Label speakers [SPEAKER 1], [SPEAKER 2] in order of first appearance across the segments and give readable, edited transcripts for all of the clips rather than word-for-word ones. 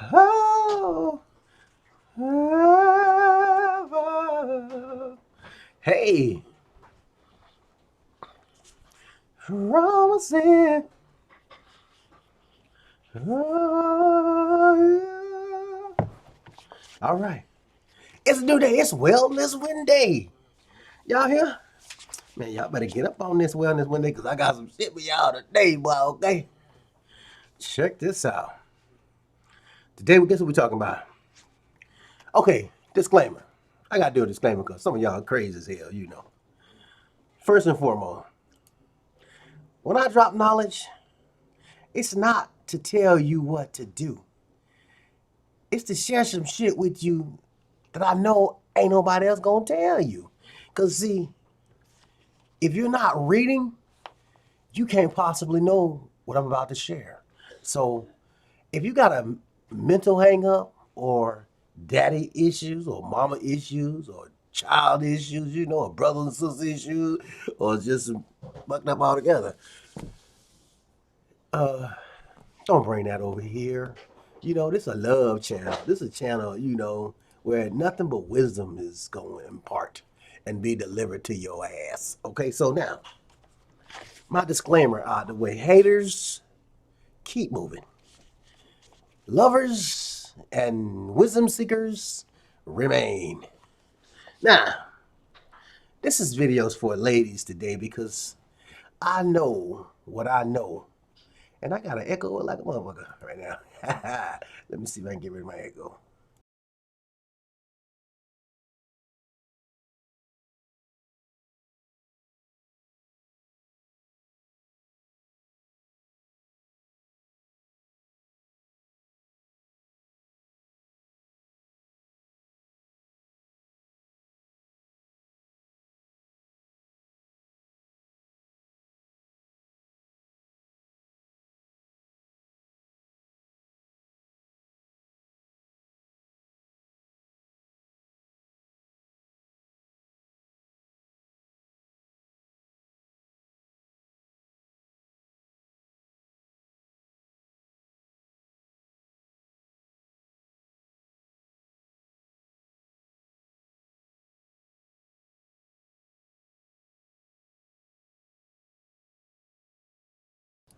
[SPEAKER 1] Oh, hey, promising. Oh, yeah. All right. It's a new day. It's Wellness Wednesday. Y'all here? Man, y'all better get up on this Wellness Wednesday because I got some shit for y'all today, boy, okay? Check this out. Today, guess what we're talking about? Okay, disclaimer. I got to do a disclaimer because some of y'all are crazy as hell, you know. First and foremost, when I drop knowledge, it's not to tell you what to do. It's to share some shit with you that I know ain't nobody else gonna tell you. Because, see, if you're not reading, you can't possibly know what I'm about to share. So, if you got a mental hang up or daddy issues or mama issues or child issues, you know, or brother and sister issues, or just fucked up altogether, don't bring that over here. You know, this is a love channel. This is a channel, you know, where nothing but wisdom is going to impart and be delivered to your ass. Okay, so now, my disclaimer out the way. Haters, keep moving. Lovers and wisdom seekers, remain. Now, this is videos for ladies today because I know what I know. And I got an echo like a motherfucker right now. Let me see if I can get rid of my echo.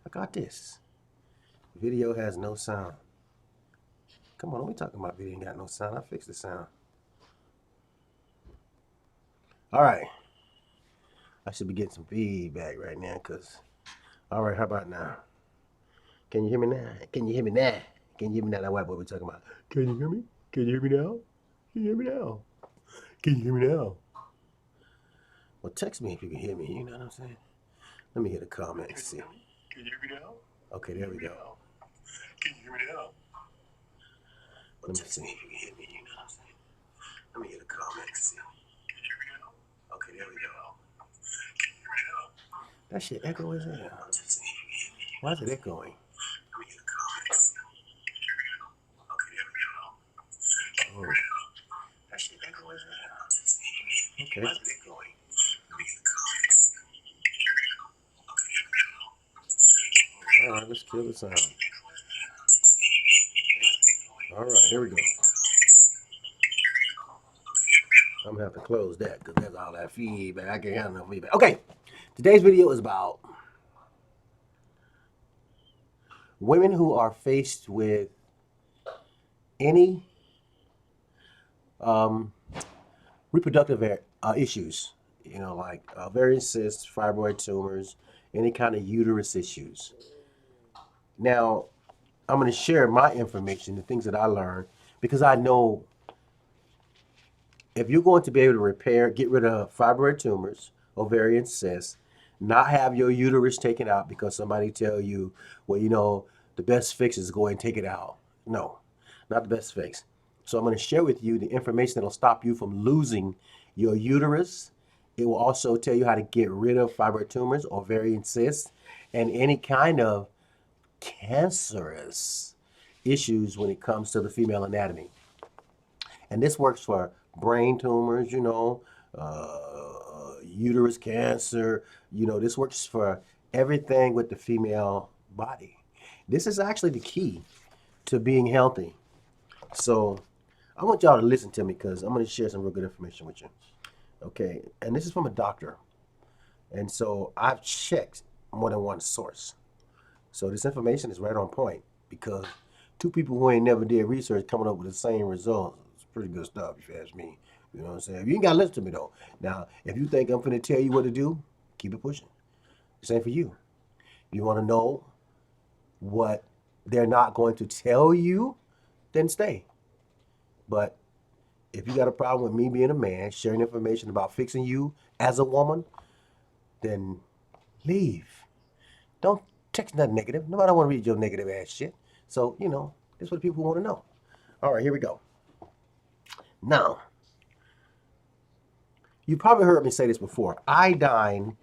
[SPEAKER 1] I got this. Video has no sound. Come on, don't be talking about video ain't got no sound. I fixed the sound. All right. I should be getting some feedback right now because, all right, how about now? Can you hear me now? Can you hear me now? Can you hear me now? That white boy we're talking about. Can you hear me? Can you hear me now? Can you hear me now? Can you hear me now? Well, text me if you can hear me. You know what I'm saying? Let me hear the comments. See. Can you hear me now? Okay, there we go. Can you hear me now? Let me see if you can hear me. You know what I'm saying? Let me hear the comments. See. Can you hear me now? Okay, there we go. Can you hear me now? That shit echo as hell. Why is it echoing? Let me hear the comments. Can you hear me now? Okay, there we go. Can you hear me now? That shit echo as hell. Okay. Why is it echoing? Let me hear the comments. Can you hear me now? Okay, there we go. All right, let's kill the sound. All right, here we go. I'm gonna have to close that because there's all that feedback. I can't handle no feedback. Okay, today's video is about women who are faced with any reproductive issues, you know, like ovarian cysts, fibroid tumors, any kind of uterus issues. Now, I'm going to share my information, the things that I learned, because I know if you're going to be able to repair, get rid of fibroid tumors, ovarian cysts, not have your uterus taken out because somebody tell you, well, you know, the best fix is go and take it out. No, not the best fix. So I'm going to share with you the information that'll stop you from losing your uterus. It will also tell you how to get rid of fibroid tumors, ovarian cysts, and any kind of cancerous issues when it comes to the female anatomy. And this works for brain tumors, you know, uterus cancer, you know, this works for everything with the female body. This is actually the key to being healthy. So I want y'all to listen to me because I'm going to share some real good information with you. Okay, and this is from a doctor. And so I've checked more than one source. So this information is right on point because two people who ain't never did research coming up with the same results. It's pretty good stuff, if you ask me. You know what I'm saying? You ain't got to listen to me, though. Now, if you think I'm going to tell you what to do, keep it pushing. This ain't for you. You want to know what they're not going to tell you, then stay. But if you got a problem with me being a man, sharing information about fixing you as a woman, then leave. Don't text nothing negative. Nobody want to read your negative ass shit. So, you know, that's what people want to know. All right, here we go. Now, you probably heard me say this before. Iodine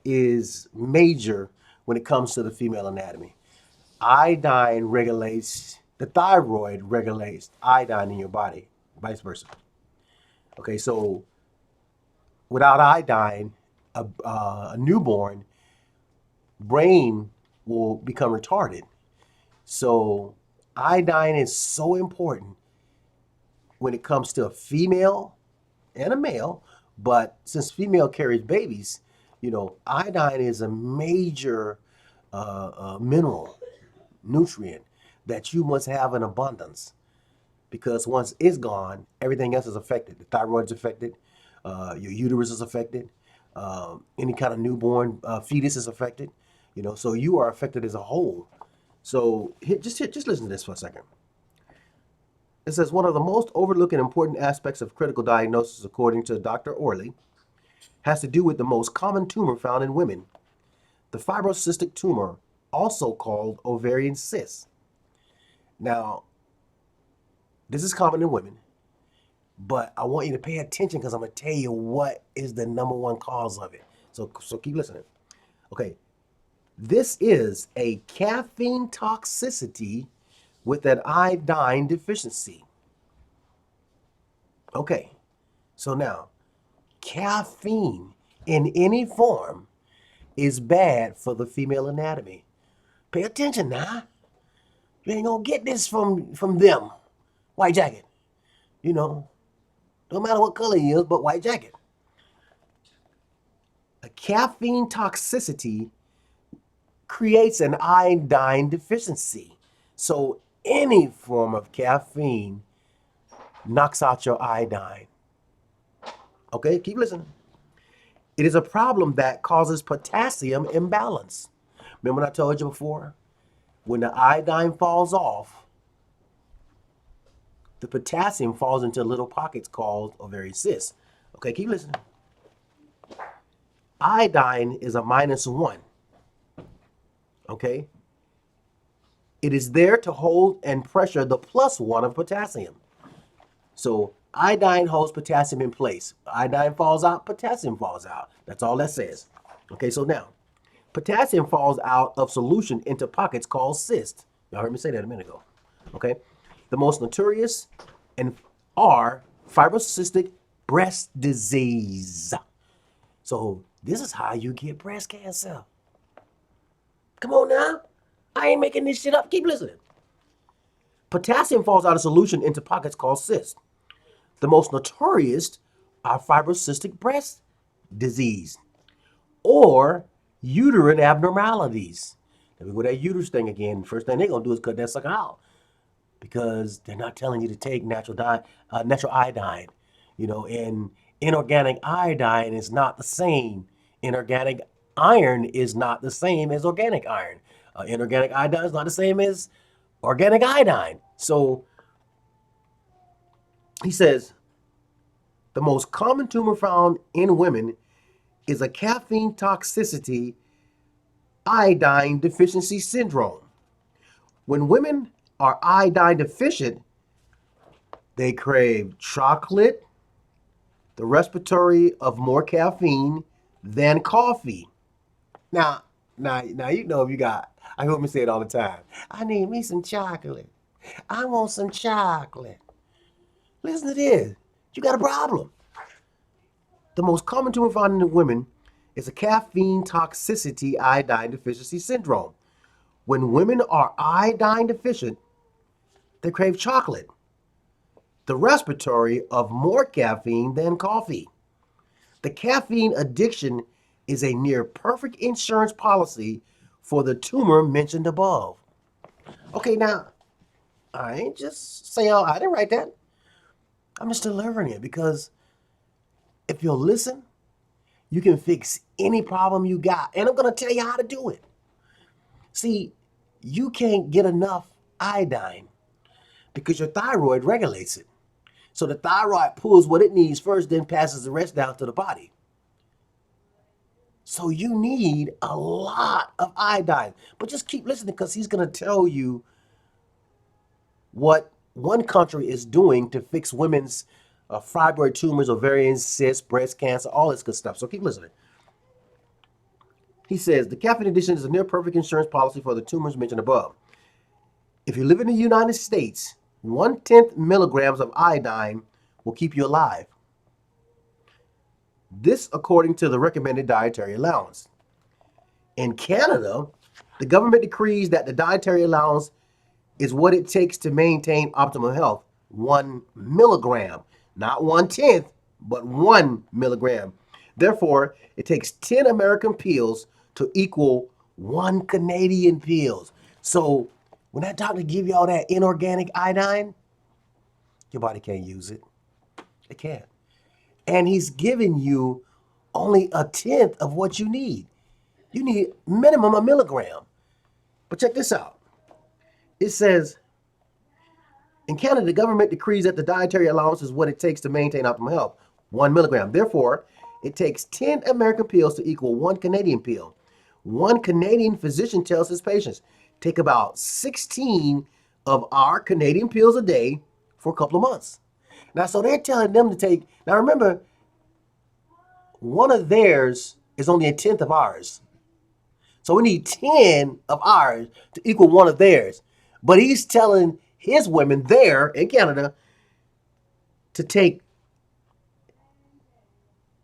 [SPEAKER 1] is major when it comes to the female anatomy. Iodine regulates, the thyroid regulates iodine in your body, vice versa. Okay, so without iodine, a newborn brain will become retarded. So iodine is so important when it comes to a female and a male, but since female carries babies, you know, iodine is a major mineral, nutrient that you must have in abundance, because once it's gone, everything else is affected. The thyroid's affected, your uterus is affected, any kind of newborn fetus is affected, you know, so you are affected as a whole. So just listen to this for a second. It says one of the most overlooked and important aspects of critical diagnosis, according to Dr. Orley, has to do with the most common tumor found in women, the fibrocystic tumor, also called ovarian cysts. Now, this is common in women, but I want you to pay attention because I'm going to tell you what is the number one cause of it. So keep listening. Okay, this is a caffeine toxicity with an iodine deficiency. Okay, so now, caffeine in any form is bad for the female anatomy. Pay attention now. You ain't gonna get this from them. White jacket. You know, don't matter what color he is, but white jacket. A caffeine toxicity creates an iodine deficiency. So any form of caffeine knocks out your iodine. Okay, keep listening. It is a problem that causes potassium imbalance. Remember what I told you before? When the iodine falls off, the potassium falls into little pockets called ovarian cysts. Okay, keep listening. Iodine is a -1. Okay? It is there to hold and pressure the +1 of potassium. So iodine holds potassium in place. Iodine falls out, potassium falls out. That's all that says. Okay, so now, potassium falls out of solution into pockets called cysts. Y'all heard me say that a minute ago. Okay, the most notorious are fibrocystic breast disease. So this is how you get breast cancer. Come on now. I ain't making this shit up. Keep listening. Potassium falls out of solution into pockets called cysts. The most notorious are fibrocystic breast disease or uterine abnormalities. Let me go that uterus thing again. First thing they're going to do is cut that sucker out because they're not telling you to take natural iodine. You know, and inorganic iodine is not the same. Inorganic iron is not the same as organic iron. Inorganic iodine is not the same as organic iodine. So he says the most common tumor found in women is a caffeine toxicity iodine deficiency syndrome. When women are iodine deficient, they crave chocolate, the respiratory of more caffeine than coffee. Now you know if you got, I hear me say it all the time. I need me some chocolate. I want some chocolate. Listen to this. You got a problem. The most common tumor found in women is a caffeine toxicity iodine deficiency syndrome. When women are iodine deficient, they crave chocolate, the respiratory of more caffeine than coffee. The caffeine addiction is a near perfect insurance policy for the tumor mentioned above. Okay, now, I ain't just saying, I didn't write that. I'm just delivering it because if you'll listen, you can fix any problem you got. And I'm going to tell you how to do it. See, you can't get enough iodine because your thyroid regulates it. So the thyroid pulls what it needs first, then passes the rest down to the body. So you need a lot of iodine. But just keep listening because he's going to tell you what one country is doing to fix women's fibroid tumors, ovarian cysts, breast cancer, all this good stuff. So keep listening. He says, the caffeine addiction is a near perfect insurance policy for the tumors mentioned above. If you live in the United States, 1/10 milligrams of iodine will keep you alive. This according to the recommended dietary allowance. In Canada, the government decrees that the dietary allowance is what it takes to maintain optimal health. 1 milligram, not 1/10, but 1 milligram. Therefore, it takes 10 American pills to equal 1 Canadian pills. So when that doctor give you all that inorganic iodine, your body can't use it. It can't. And he's giving you only 1/10 of what you need. You need minimum 1 milligram. But check this out. It says, in Canada, the government decrees that the dietary allowance is what it takes to maintain optimal health, 1 milligram. Therefore, it takes 10 American pills to equal 1 Canadian pill. One Canadian physician tells his patients, take about 16 of our Canadian pills a day for a couple of months. Now, so they're telling them to take, now remember, one of theirs is only 1/10 of ours. So we need 10 of ours to equal one of theirs. But he's telling his women there in Canada to take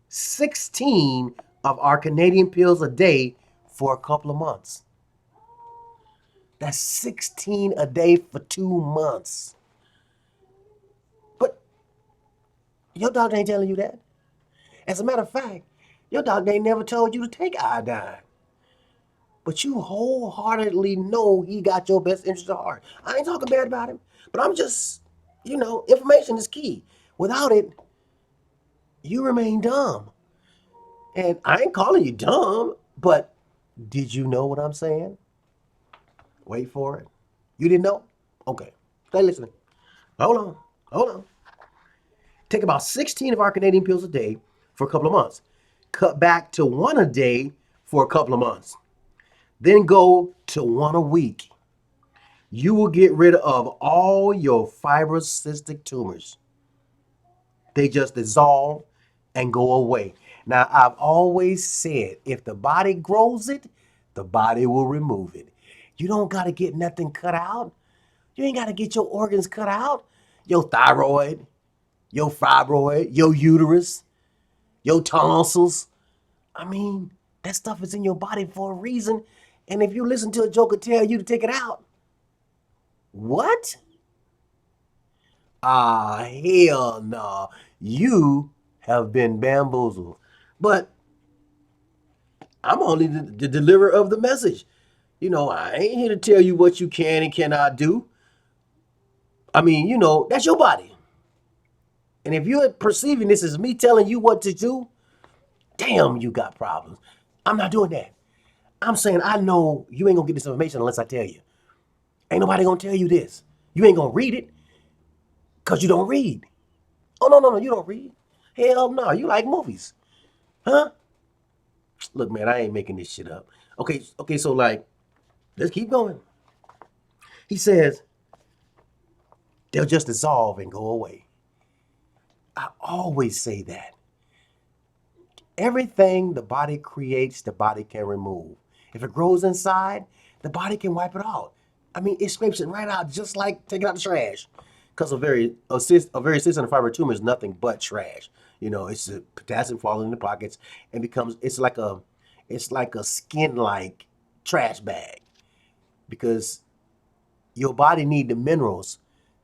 [SPEAKER 1] 16 of our Canadian pills a day for a couple of months. That's 16 a day for 2 months. But your doctor ain't telling you that. As a matter of fact, your doctor ain't never told you to take iodine. But you wholeheartedly know he got your best interest at heart. I ain't talking bad about him, but I'm just, information is key. Without it, you remain dumb. And I ain't calling you dumb, but did you know what I'm saying? Wait for it. You didn't know? Okay. Stay listening. Hold on. Take about 16 of our Canadian pills a day for a couple of months. Cut back to 1 a day for a couple of months. Then go to 1 a week. You will get rid of all your fibrocystic tumors. They just dissolve and go away. Now, I've always said, if the body grows it, the body will remove it. You don't got to get nothing cut out. You ain't got to get your organs cut out. Your thyroid, your fibroid, your uterus, your tonsils. I mean, that stuff is in your body for a reason. And if you listen to a joker tell you to take it out, what? Hell no. You have been bamboozled. But I'm only the deliverer of the message. I ain't here to tell you what you can and cannot do. I mean, that's your body. And if you're perceiving this as me telling you what to do, damn, you got problems. I'm not doing that. I'm saying I know you ain't gonna get this information unless I tell you. Ain't nobody gonna tell you this. You ain't gonna read it because you don't read. Oh, no, you don't read. Hell no, you like movies. Huh? Look, man, I ain't making this shit up. Okay, so let's keep going. He says, they'll just dissolve and go away. I always say that. Everything the body creates, the body can remove. If it grows inside, the body can wipe it out. I mean, it scrapes it right out, just like taking out the trash. Because ovarian cyst and a fibroid tumor is nothing but trash. It's the potassium falling in the pockets and it's like a skin-like trash bag. Because your body needs the minerals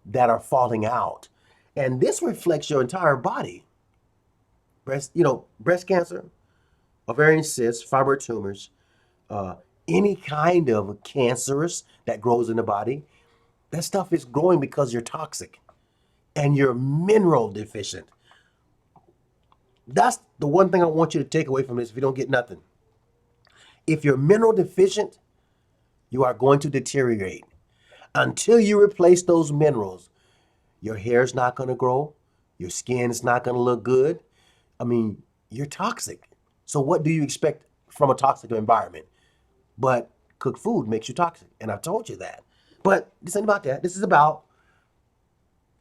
[SPEAKER 1] that are falling out. And this reflects your entire body. Breast cancer, ovarian cysts, fibroid tumors, any kind of cancerous that grows in the body, that stuff is growing because you're toxic and you're mineral deficient. That's the one thing I want you to take away from this if you don't get nothing. If you're mineral deficient, you are going to deteriorate. Until you replace those minerals, your hair's not going to grow, your skin's not going to look good. I mean, you're toxic. So what do you expect from a toxic environment? But cooked food makes you toxic, and I've told you that. But this ain't about that. This is about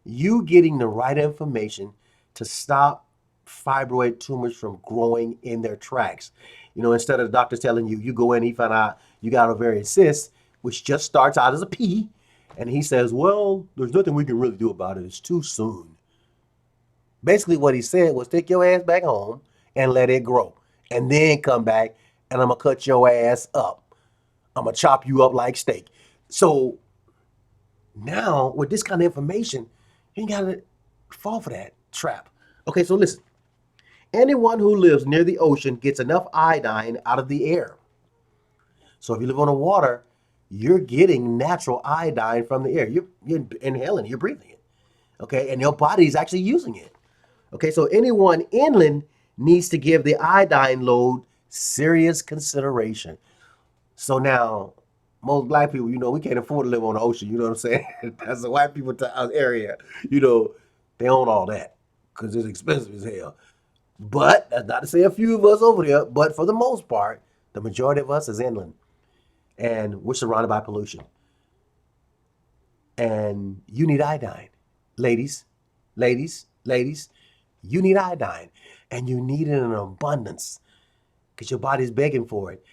[SPEAKER 1] you getting the right information to stop fibroid tumors from growing in their tracks. Instead of the doctor telling you, you go in, he found out you got ovarian cysts, which just starts out as a P, and he says, well, there's nothing we can really do about it. It's too soon. Basically what he said was take your ass back home and let it grow. And then come back and I'm going to cut your ass up. I'm going to chop you up like steak. So now with this kind of information, you ain't got to fall for that trap. Okay, so listen. Anyone who lives near the ocean gets enough iodine out of the air. So if you live on the water, you're getting natural iodine from the air. You're inhaling, you're breathing it. Okay, and your body's actually using it. Okay, so anyone inland needs to give the iodine load serious consideration. So now, most black people, we can't afford to live on the ocean. You know what I'm saying? That's the white people area. They own all that because it's expensive as hell. But that's not to say a few of us over there, but for the most part, the majority of us is inland. And we're surrounded by pollution. And you need iodine. Ladies, you need iodine. And you need it in abundance because your body's begging for it.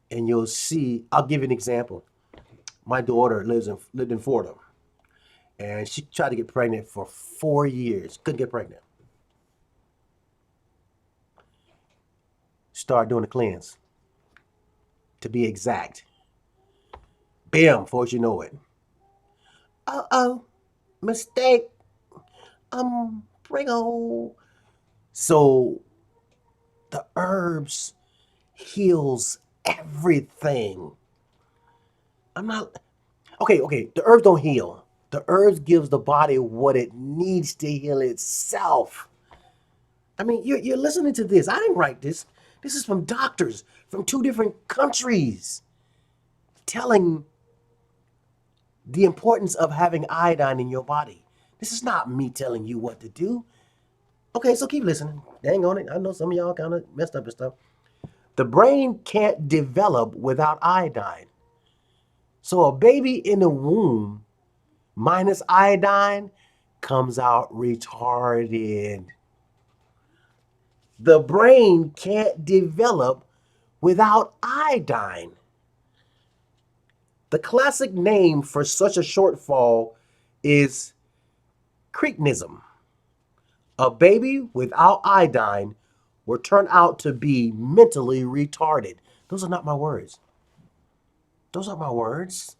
[SPEAKER 1] And you'll see, I'll give you an example. My daughter lived in Florida. And she tried to get pregnant for 4 years. Couldn't get pregnant. Start doing a cleanse. To be exact. Bam, before you know it. Uh-oh, mistake. Pringle. So the herbs heals everything. Okay, the herbs don't heal. The herbs gives the body what it needs to heal itself. I mean, you're listening to this. I didn't write this. This is from doctors from 2 different countries telling the importance of having iodine in your body. This is not me telling you what to do. Okay, so keep listening. Dang on it. I know some of y'all kind of messed up and stuff. The brain can't develop without iodine. So a baby in the womb minus iodine comes out retarded. The brain can't develop without iodine. The classic name for such a shortfall is cretinism. A baby without iodine will turn out to be mentally retarded. Those are not my words. Those are my words.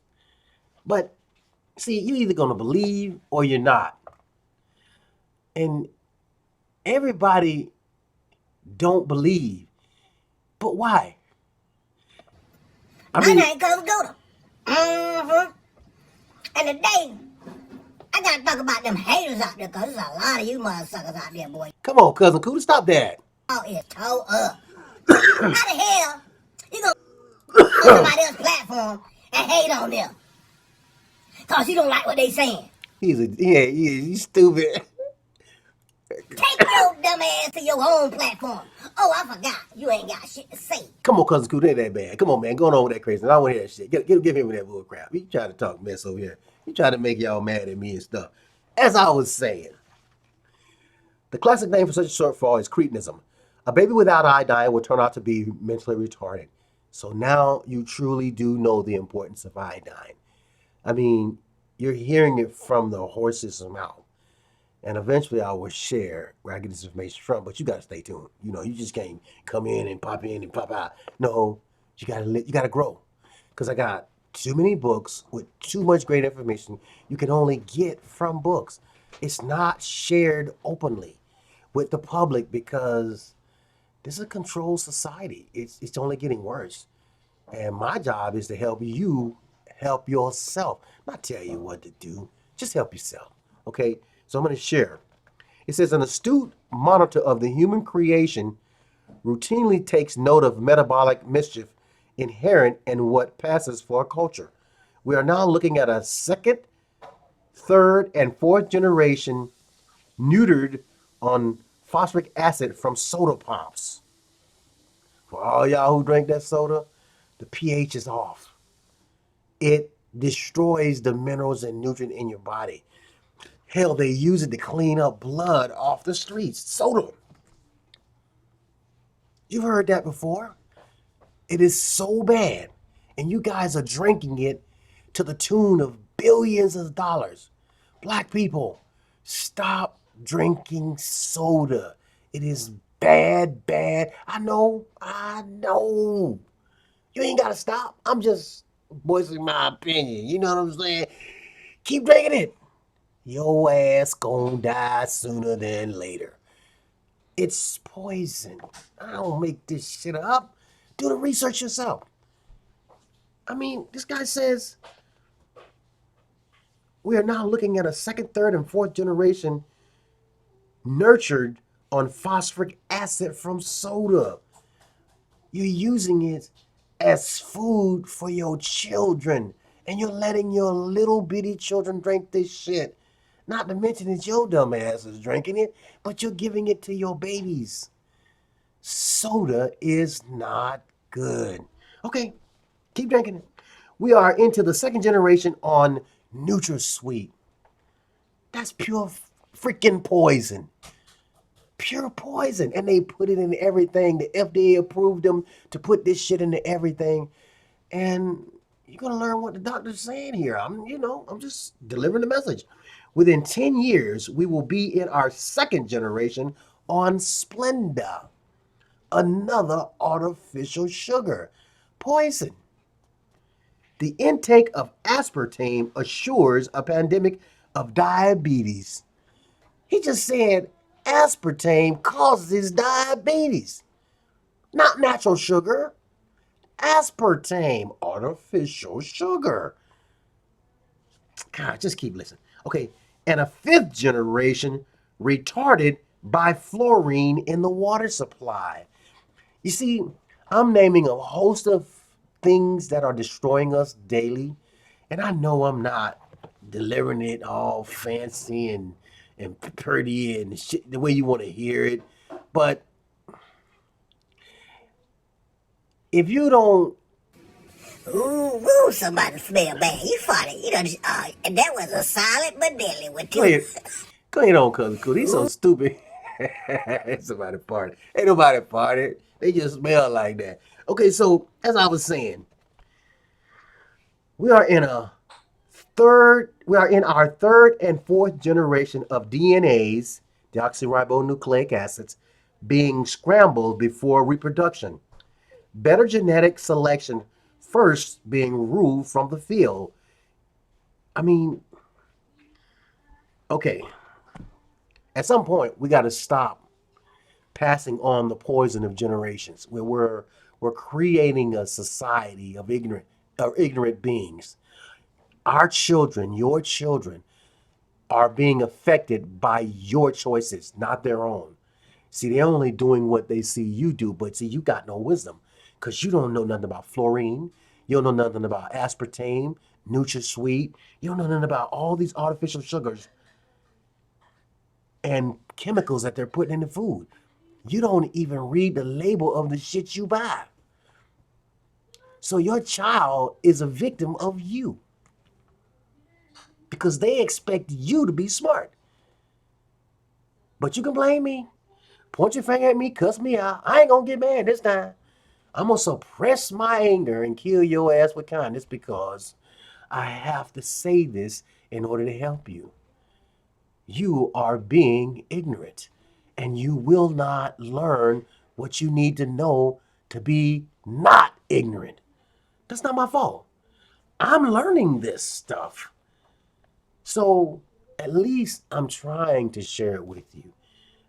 [SPEAKER 1] But see, you're either going to believe or you're not. And everybody don't believe. But why?
[SPEAKER 2] My name Cousin Ghouta. And today, I gotta talk about them haters out there, cause there's a lot of you motherfuckers out there, boy.
[SPEAKER 1] Come on, Cousin Ghouta, stop that.
[SPEAKER 2] Oh, it's toe up. How the hell you gonna on somebody else's platform and hate on them? Cause you don't like what they saying.
[SPEAKER 1] He's stupid.
[SPEAKER 2] Take your dumb ass to your own platform. Oh, I forgot. You ain't got shit to say.
[SPEAKER 1] Come on, Cousin Ghouta, ain't that bad. Come on, man, going on with that crazy. I don't want to hear that shit. Give him that bull crap. He trying to talk mess over here. He trying to make y'all mad at me and stuff. As I was saying, the classic name for such a shortfall is cretinism. A baby without iodine will turn out to be mentally retarded. So now you truly do know the importance of iodine. I mean, you're hearing it from the horse's mouth. And eventually I will share where I get this information from, but you got to stay tuned. You just can't come in and pop out. No, you got to grow. Because I got too many books with too much great information you can only get from books. It's not shared openly with the public because this is a controlled society. It's only getting worse. And my job is to help you help yourself. Not tell you what to do. Just help yourself. Okay? So I'm going to share. It says an astute monitor of the human creation routinely takes note of metabolic mischief inherent in what passes for a culture. We are now looking at a second, third, and fourth generation neutered on phosphoric acid from soda pops. For all y'all who drink that soda, the pH is off. It destroys the minerals and nutrients in your body. Hell, they use it to clean up blood off the streets. Soda. You've heard that before. It is so bad. And you guys are drinking it to the tune of billions of dollars. Black people, stop drinking soda. It is bad, bad. I know. You ain't got to stop. I'm just voicing my opinion. You know what I'm saying? Keep drinking it. Your ass gonna die sooner than later. It's poison. I don't make this shit up. Do the research yourself. I mean, this guy says we are now looking at a second, third, and fourth generation nurtured on phosphoric acid from soda. You're using it as food for your children, and you're letting your little bitty children drink this shit. Not to mention that your dumb ass is drinking it, but you're giving it to your babies. Soda is not good. Okay, keep drinking it. We are into the second generation on NutraSweet. That's pure freaking poison. Pure poison. And they put it in everything. The FDA approved them to put this shit into everything. And you're going to learn what the doctor's saying here. I'm just delivering the message. Within 10 years, we will be in our second generation on Splenda, another artificial sugar. Poison. The intake of aspartame assures a pandemic of diabetes. He just said aspartame causes diabetes. Not natural sugar. Aspartame, artificial sugar. God, just keep listening. Okay, and a fifth generation retarded by fluorine in the water supply. You see, I'm naming a host of things that are destroying us daily, and I know I'm not delivering it all fancy and pretty and shit the way you want to hear it, but if you don't...
[SPEAKER 2] Ooh, somebody smell bad. You farted. You know, and that was a solid but deadly with you.
[SPEAKER 1] Go ahead on, Cousin Cool. He's so stupid. Somebody farted. Ain't nobody farted. They just smell like that. Okay, so as I was saying, we are in our third and fourth generation of DNAs, deoxyribonucleic acids, being scrambled before reproduction. Better genetic selection first being ruled from the field. I mean, okay, at some point we got to stop passing on the poison of generations where we're creating a society of ignorant beings. Our children, your children, are being affected by your choices, not their own. See, they're only doing what they see you do, but see, you got no wisdom because you don't know nothing about fluorine. You don't know nothing about aspartame, NutraSweet. You don't know nothing about all these artificial sugars and chemicals that they're putting in the food. You don't even read the label of the shit you buy. So your child is a victim of you because they expect you to be smart. But you can blame me. Point your finger at me, cuss me out. I ain't gonna get mad this time. I'm gonna suppress my anger and kill your ass with kindness because I have to say this in order to help you. You are being ignorant and you will not learn what you need to know to be not ignorant. That's not my fault. I'm learning this stuff. So at least I'm trying to share it with you.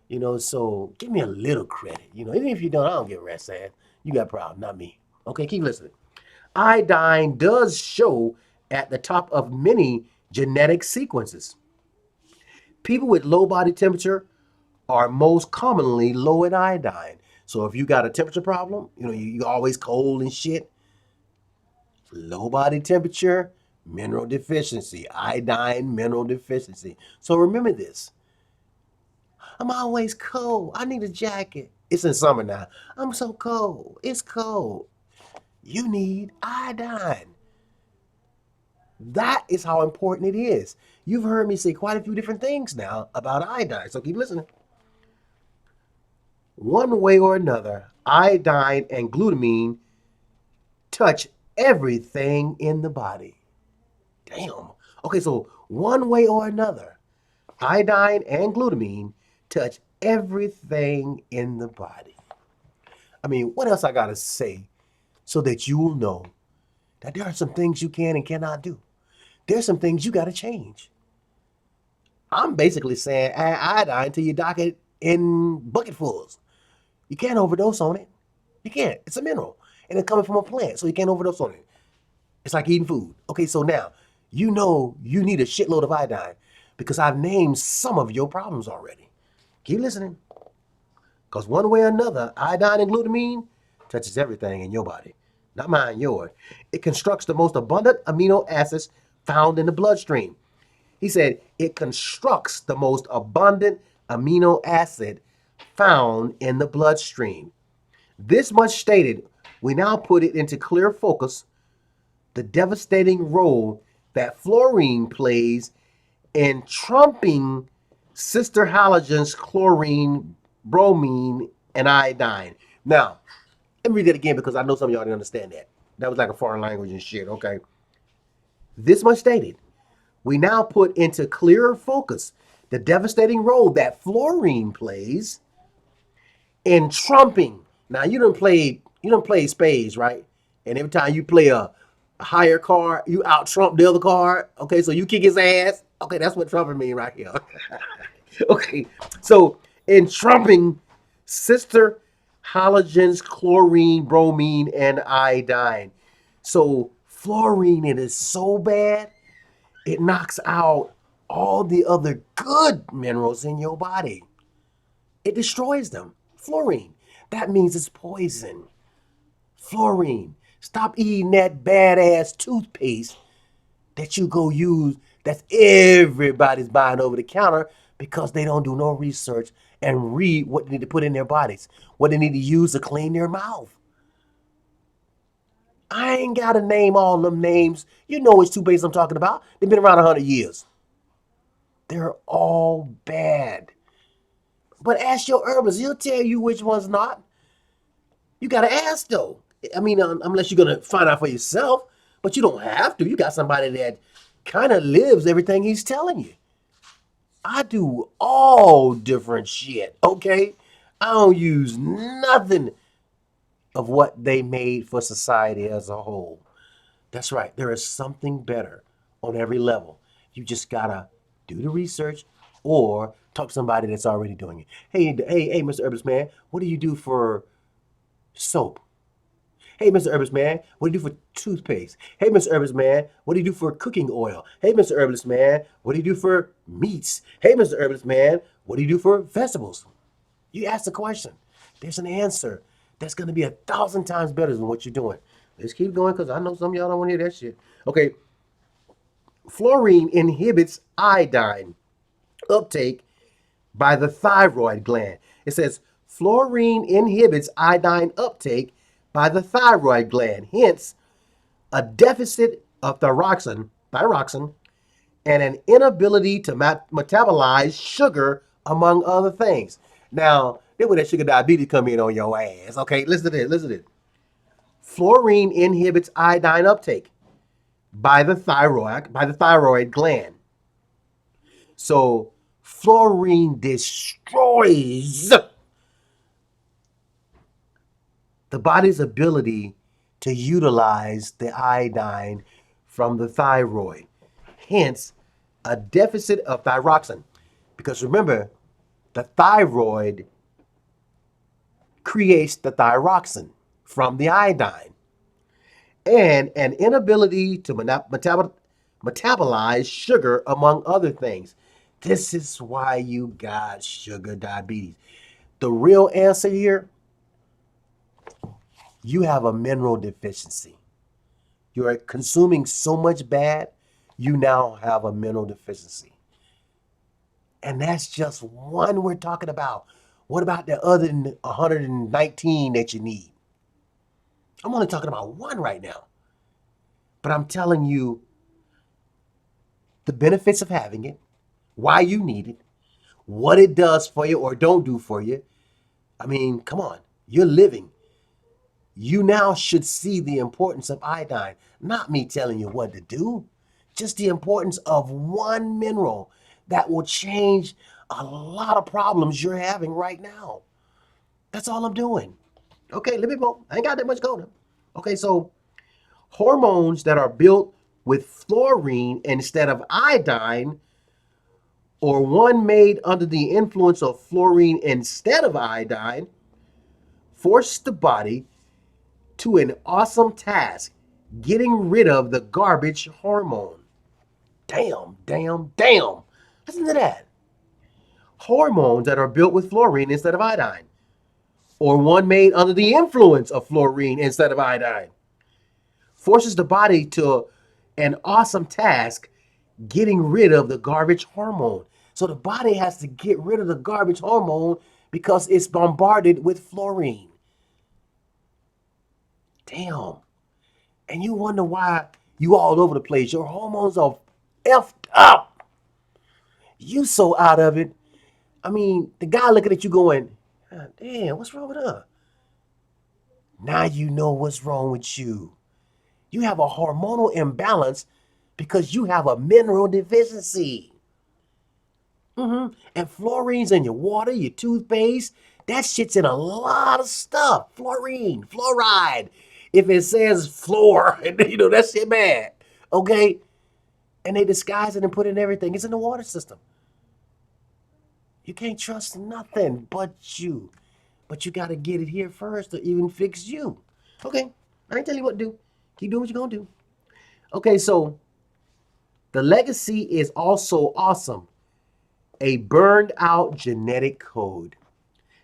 [SPEAKER 1] You know, so give me a little credit. You know, even if you don't, I don't give a rat's ass. You got a problem, not me. Okay, keep listening. Iodine does show at the top of many genetic sequences. People with low body temperature are most commonly low in iodine. So if you got a temperature problem, you know, you always cold and shit, low body temperature, mineral deficiency, iodine mineral deficiency. So remember this. I'm always cold. I need a jacket. It's in summer now. I'm so cold. It's cold. You need iodine. That is how important it is. You've heard me say quite a few different things now about iodine, so keep listening. One way or another, iodine and glutamine touch everything in the body. Damn. Okay, so one way or another, iodine and glutamine touch everything in the body. I mean, what else I gotta say so that you will know that there are some things you can and cannot do. There's some things you gotta change. I'm basically saying add iodine to your diet in bucketfuls. You can't overdose on it. You can't. It's a mineral. And it's coming from a plant, so you can't overdose on it. It's like eating food. Okay, so now you know you need a shitload of iodine because I've named some of your problems already. Keep listening. Because one way or another, iodine and glutamine touches everything in your body. Not mine, yours. It constructs the most abundant amino acids found in the bloodstream. He said it constructs the most abundant amino acid found in the bloodstream. This much stated, we now put it into clear focus the devastating role that fluorine plays in trumping sister halogens chlorine, bromine, and iodine. Now, let me read that again because I know some of y'all didn't understand that. That was like a foreign language and shit, okay? This much stated, we now put into clearer focus the devastating role that fluorine plays in trumping. Now you done played spades, right? And every time you play a higher card, you out trump the other card. Okay, so you kick his ass. Okay, that's what trumping mean right here. Okay, so in trumping sister halogens, chlorine, bromine, and iodine. So fluorine, it is so bad, it knocks out all the other good minerals in your body. It destroys them. Fluorine. That means it's poison. Fluorine. Stop eating that badass toothpaste that you go use that's everybody's buying over the counter because they don't do no research and read what they need to put in their bodies, what they need to use to clean their mouth. I ain't got to name all them names. You know which toothpaste I'm talking about. They've been around 100 years. They're all bad. But ask your herbalist. He'll tell you which one's not. You got to ask, though. I mean, unless you're going to find out for yourself. But you don't have to. You got somebody that kind of lives everything he's telling you. I do all different shit, okay? I don't use nothing of what they made for society as a whole. That's right. There is something better on every level. You just got to do the research or talk to somebody that's already doing it. Hey, Mr. Herbalist Man, what do you do for soap? Hey, Mr. Herbalist Man, what do you do for toothpaste? Hey, Mr. Herbalist Man, what do you do for cooking oil? Hey, Mr. Herbalist Man, what do you do for meats? Hey, Mr. Herbalist Man, what do you do for vegetables? You ask the question. There's an answer that's going to be 1,000 times better than what you're doing. Let's keep going because I know some of y'all don't want to hear that shit. Okay. Fluorine inhibits iodine uptake by the thyroid gland. It says fluorine inhibits iodine uptake by the thyroid gland. Hence, a deficit of thyroxine, and an inability to metabolize sugar, among other things. Now, then when that sugar diabetes come in on your ass, okay, listen to this. Fluorine inhibits iodine uptake by the thyroid gland. So fluorine destroys the body's ability to utilize the iodine from the thyroid. Hence, a deficit of thyroxine. Because remember, the thyroid creates the thyroxine from the iodine. And an inability to metabolize sugar, among other things. This is why you got sugar diabetes. The real answer here, you have a mineral deficiency. You're consuming so much bad, you now have a mineral deficiency. And that's just one we're talking about. What about the other 119 that you need? I'm only talking about one right now. But I'm telling you the benefits of having it, why you need it, what it does for you or don't do for you. I mean, come on, you're living. You now should see the importance of iodine, not me telling you what to do, just the importance of one mineral that will change a lot of problems you're having right now. That's all I'm doing. Okay, let me go. I ain't got that much going on. Okay, so hormones that are built with fluorine instead of iodine, or one made under the influence of fluorine instead of iodine, force the body to an awesome task, getting rid of the garbage hormone. Damn. Listen to that. Hormones that are built with fluorine instead of iodine, or one made under the influence of fluorine instead of iodine, forces the body to an awesome task, getting rid of the garbage hormone. So the body has to get rid of the garbage hormone because it's bombarded with fluorine. Damn. And you wonder why you all over the place. Your hormones are effed up. You so out of it. I mean, the guy looking at you going, damn, what's wrong with her? Now you know what's wrong with you. You have a hormonal imbalance because you have a mineral deficiency. And fluorine's in your water, your toothpaste. That shit's in a lot of stuff. Fluorine, fluoride. If it says floor, that shit bad. Okay? And they disguise it and put it in everything. It's in the water system. You can't trust nothing but you. But you got to get it here first to even fix you. Okay? I ain't telling you what to do. Keep doing what you're going to do. Okay, so the legacy is also awesome. A burned out genetic code.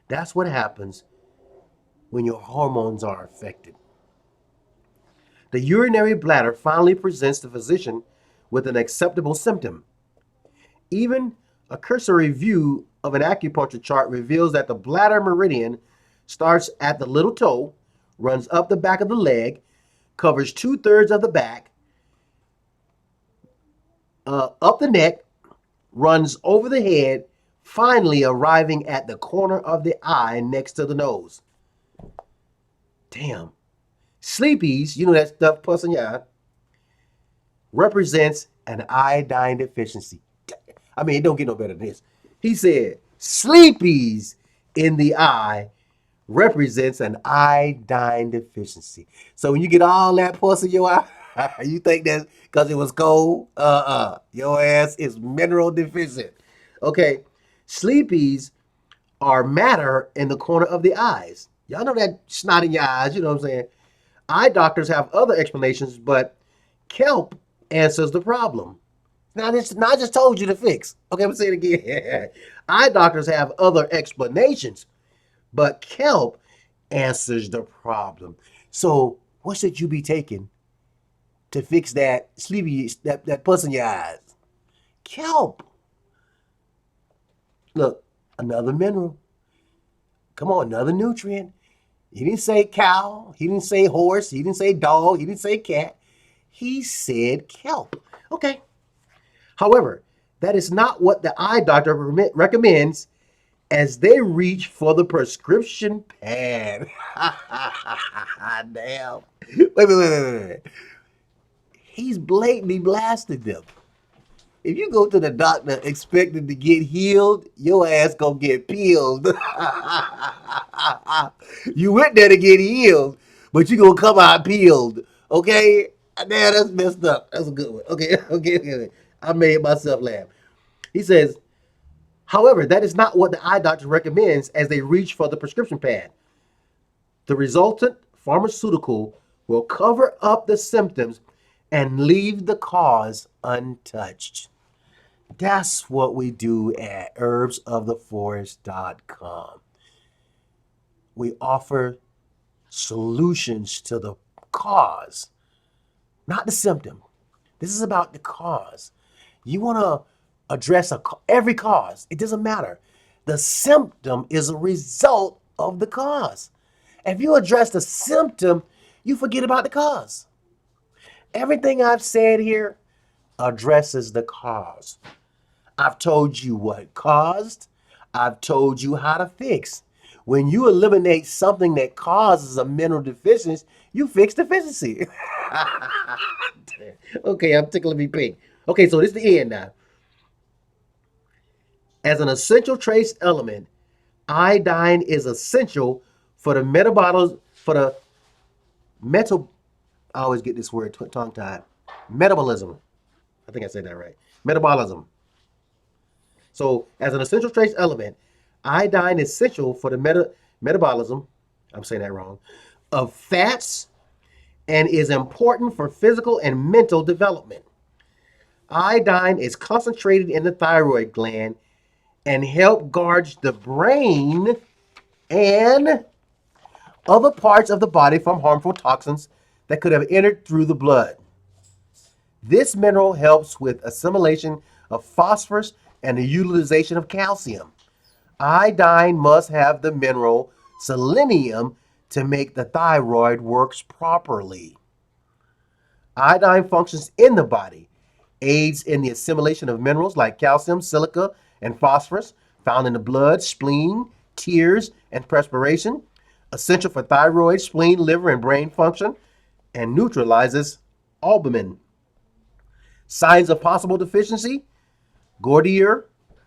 [SPEAKER 1] That's what happens when your hormones are affected. The urinary bladder finally presents the physician with an acceptable symptom. Even a cursory view of an acupuncture chart reveals that the bladder meridian starts at the little toe, runs up the back of the leg, covers 2/3 of the back, up the neck, runs over the head, finally arriving at the corner of the eye next to the nose. Damn. Sleepies, that stuff pus in your eye, represents an iodine deficiency. I mean, it don't get no better than this. He said, sleepies in the eye represents an iodine deficiency. So when you get all that pus in your eye, you think that's because it was cold? Your ass is mineral deficient. Okay, sleepies are matter in the corner of the eyes. Y'all know that snot in your eyes, you know what I'm saying? Eye doctors have other explanations, but kelp answers the problem. Now, I just told you to fix. Okay, I'm going to say it again. Eye doctors have other explanations, but kelp answers the problem. So what should you be taking to fix that sleepy, that pus in your eyes? Kelp. Look, another mineral. Come on, another nutrient. He didn't say cow. He didn't say horse. He didn't say dog. He didn't say cat. He said kelp. Okay. However, that is not what the eye doctor recommends as they reach for the prescription pad. Damn. Wait. He's blatantly blasted them. If you go to the doctor expecting to get healed, your ass gonna get peeled. You went there to get healed, but you gonna come out peeled. Okay? Damn, that's messed up. That's a good one. Okay. I made myself laugh. He says, however, that is not what the eye doctor recommends as they reach for the prescription pad. The resultant pharmaceutical will cover up the symptoms and leave the cause untouched. That's what we do at herbsoftheforest.com. We offer solutions to the cause, not the symptom. This is about the cause. You want to address every cause. It doesn't matter. The symptom is a result of the cause. If you address the symptom, you forget about the cause. Everything I've said here addresses the cause. I've told you what caused. I've told you how to fix. When you eliminate something that causes a mineral deficiency, you fix deficiency. Okay, I'm tickling me pink. Okay, so this is the end now. As an essential trace element, iodine is essential for the I always get this word tongue-tied. Metabolism. I think I said that right. Metabolism. So, as an essential trace element, iodine is essential for the metabolism, I'm saying that wrong, of fats and is important for physical and mental development. Iodine is concentrated in the thyroid gland and help guard the brain and other parts of the body from harmful toxins that could have entered through the blood. This mineral helps with assimilation of phosphorus and the utilization of calcium. Iodine must have the mineral selenium to make the thyroid works properly. Iodine functions in the body, aids in the assimilation of minerals like calcium, silica, and phosphorus found in the blood, spleen, tears, and perspiration, essential for thyroid, spleen, liver, and brain function, and neutralizes albumin. Signs of possible deficiency: goudeer,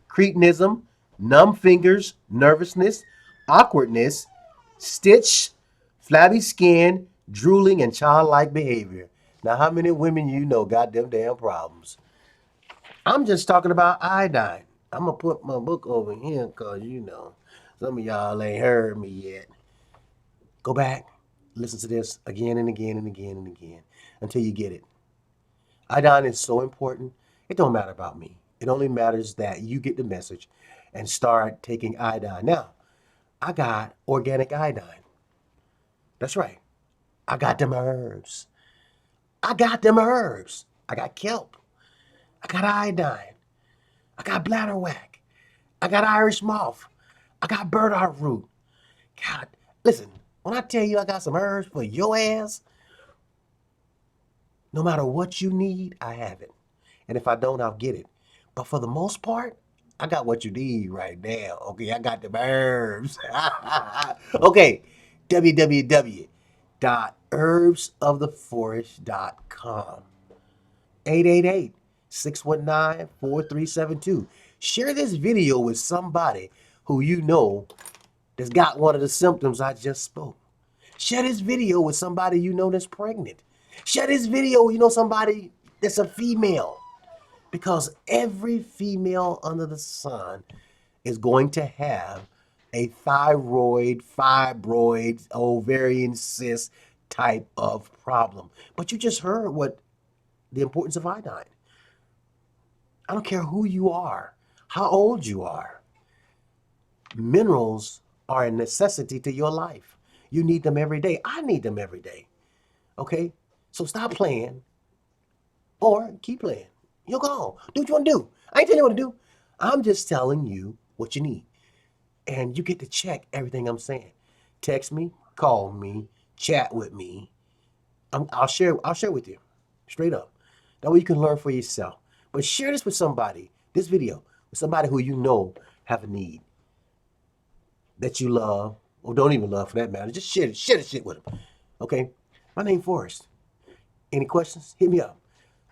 [SPEAKER 1] cretinism, numb fingers, nervousness, awkwardness, stitch, flabby skin, drooling, and childlike behavior. Now, how many women you know got them damn problems? I'm just talking about iodine. I'm going to put my book over here because, some of y'all ain't heard me yet. Go back, listen to this again and again and again and again until you get it. Iodine is so important. It don't matter about me. It only matters that you get the message and start taking iodine. Now, I got organic iodine. That's right. I got them herbs. I got kelp. I got iodine. I got bladderwhack. I got Irish moth. I got burdock root. God, listen, when I tell you I got some herbs for your ass, no matter what you need, I have it. And if I don't, I'll get it. But for the most part, I got what you need right now. Okay, I got the herbs. Okay, www.herbsoftheforest.com. 888-619-4372. Share this video with somebody who you know that's got one of the symptoms I just spoke. Share this video with somebody you know that's pregnant. Share this video with somebody that's a female. Because every female under the sun is going to have a thyroid, fibroid, ovarian cyst type of problem. But you just heard the importance of iodine. I don't care who you are, how old you are. Minerals are a necessity to your life. You need them every day. I need them every day. Okay? So stop playing or keep playing. You're gone. Do what you want to do. I ain't telling you what to do. I'm just telling you what you need. And you get to check everything I'm saying. Text me, call me, chat with me. I'll share with you. Straight up. That way you can learn for yourself. But share this with somebody, this video, with somebody who you know have a need that you love, or don't even love for that matter. Just share the shit with them. Okay? My name's Forrest. Any questions? Hit me up.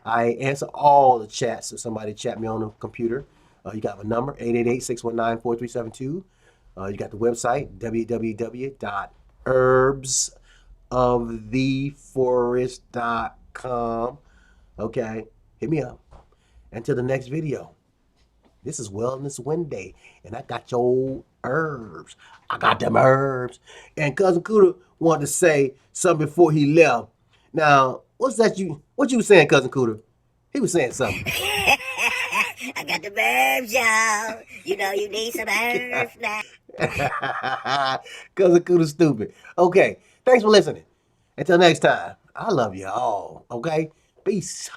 [SPEAKER 1] I answer all the chats if somebody chat me on the computer. You got my number, 888-619-4372. You got the website, www.herbsoftheforest.com. Okay, hit me up. Until the next video. This is Wellness Wednesday, and I got your herbs. I got them herbs. And Cousin Cooter wanted to say something before he left. Now, what you was saying, Cousin Cooter? He was saying something.
[SPEAKER 2] I got the herbs, y'all. You know you need some herbs now.
[SPEAKER 1] Cousin Cooter's stupid. Okay, thanks for listening. Until next time, I love you all. Okay, peace.